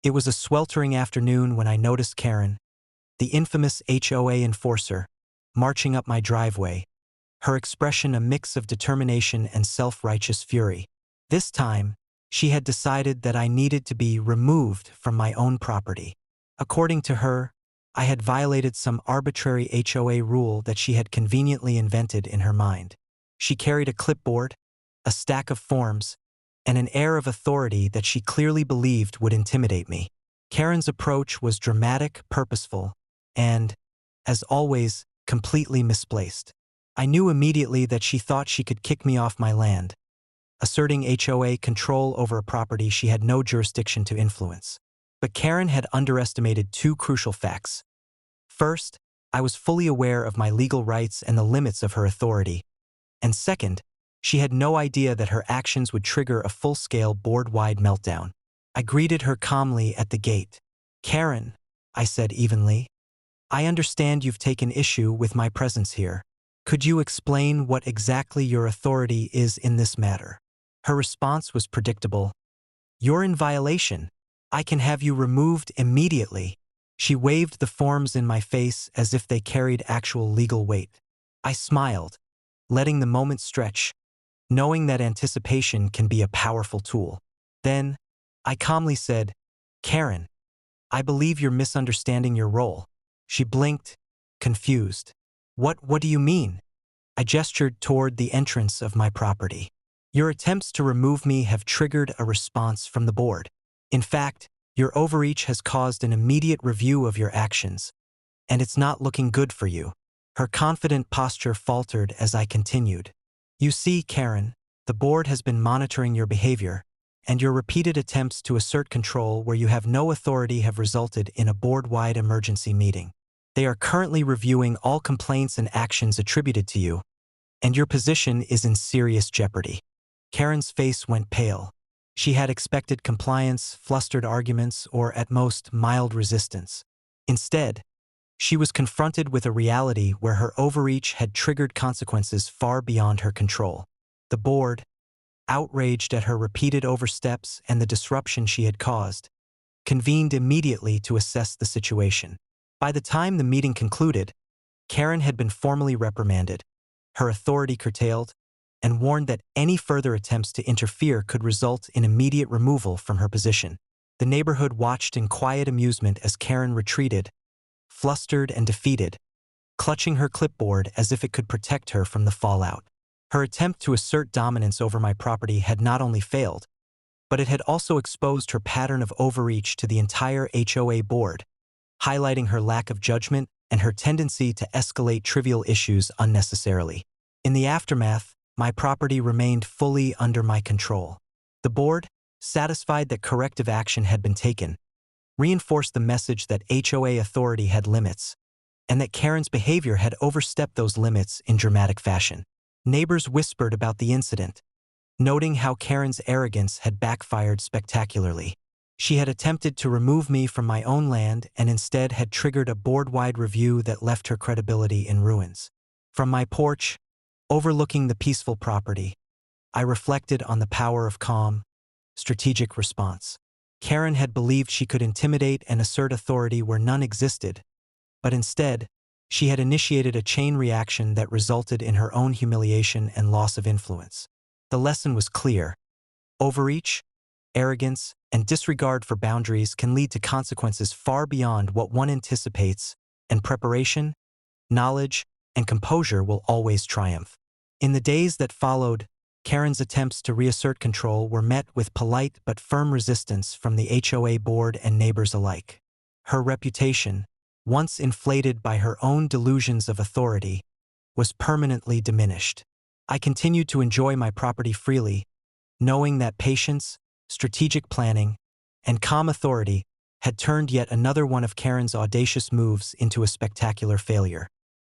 It was a sweltering afternoon when I noticed Karen, the infamous HOA enforcer, marching up my driveway, her expression a mix of determination and self-righteous fury. This time, she had decided that I needed to be removed from my own property. According to her, I had violated some arbitrary HOA rule that she had conveniently invented in her mind. She carried a clipboard, a stack of forms, and an air of authority that she clearly believed would intimidate me. Karen's approach was dramatic, purposeful, and, as always, completely misplaced. I knew immediately that she thought she could kick me off my land, asserting HOA control over a property she had no jurisdiction to influence. But Karen had underestimated two crucial facts. First, I was fully aware of my legal rights and the limits of her authority. And second, she had no idea that her actions would trigger a full-scale board-wide meltdown. I greeted her calmly at the gate. "Karen," I said evenly, "I understand you've taken issue with my presence here. Could you explain what exactly your authority is in this matter?" Her response was predictable. "You're in violation. I can have you removed immediately." She waved the forms in my face as if they carried actual legal weight. I smiled, letting the moment stretch, knowing that anticipation can be a powerful tool. Then, I calmly said, "Karen, I believe you're misunderstanding your role." She blinked, confused. What do you mean?" I gestured toward the entrance of my property. "Your attempts to remove me have triggered a response from the board. In fact, your overreach has caused an immediate review of your actions, and it's not looking good for you." Her confident posture faltered as I continued. "You see, Karen, the board has been monitoring your behavior, and your repeated attempts to assert control where you have no authority have resulted in a board-wide emergency meeting. They are currently reviewing all complaints and actions attributed to you, and your position is in serious jeopardy." Karen's face went pale. She had expected compliance, flustered arguments, or at most mild resistance. Instead, she was confronted with a reality where her overreach had triggered consequences far beyond her control. The board, outraged at her repeated oversteps and the disruption she had caused, convened immediately to assess the situation. By the time the meeting concluded, Karen had been formally reprimanded, her authority curtailed, and warned that any further attempts to interfere could result in immediate removal from her position. The neighborhood watched in quiet amusement as Karen retreated, flustered and defeated, clutching her clipboard as if it could protect her from the fallout. Her attempt to assert dominance over my property had not only failed, but it had also exposed her pattern of overreach to the entire HOA board, highlighting her lack of judgment and her tendency to escalate trivial issues unnecessarily. In the aftermath, my property remained fully under my control. The board, satisfied that corrective action had been taken, reinforced the message that HOA authority had limits, and that Karen's behavior had overstepped those limits in dramatic fashion. Neighbors whispered about the incident, noting how Karen's arrogance had backfired spectacularly. She had attempted to remove me from my own land and instead had triggered a board-wide review that left her credibility in ruins. From my porch, overlooking the peaceful property, I reflected on the power of calm, strategic response. Karen had believed she could intimidate and assert authority where none existed, but instead, she had initiated a chain reaction that resulted in her own humiliation and loss of influence. The lesson was clear. Overreach, arrogance, and disregard for boundaries can lead to consequences far beyond what one anticipates, and preparation, knowledge, and composure will always triumph. In the days that followed, Karen's attempts to reassert control were met with polite but firm resistance from the HOA board and neighbors alike. Her reputation, once inflated by her own delusions of authority, was permanently diminished. I continued to enjoy my property freely, knowing that patience, strategic planning, and calm authority had turned yet another one of Karen's audacious moves into a spectacular failure.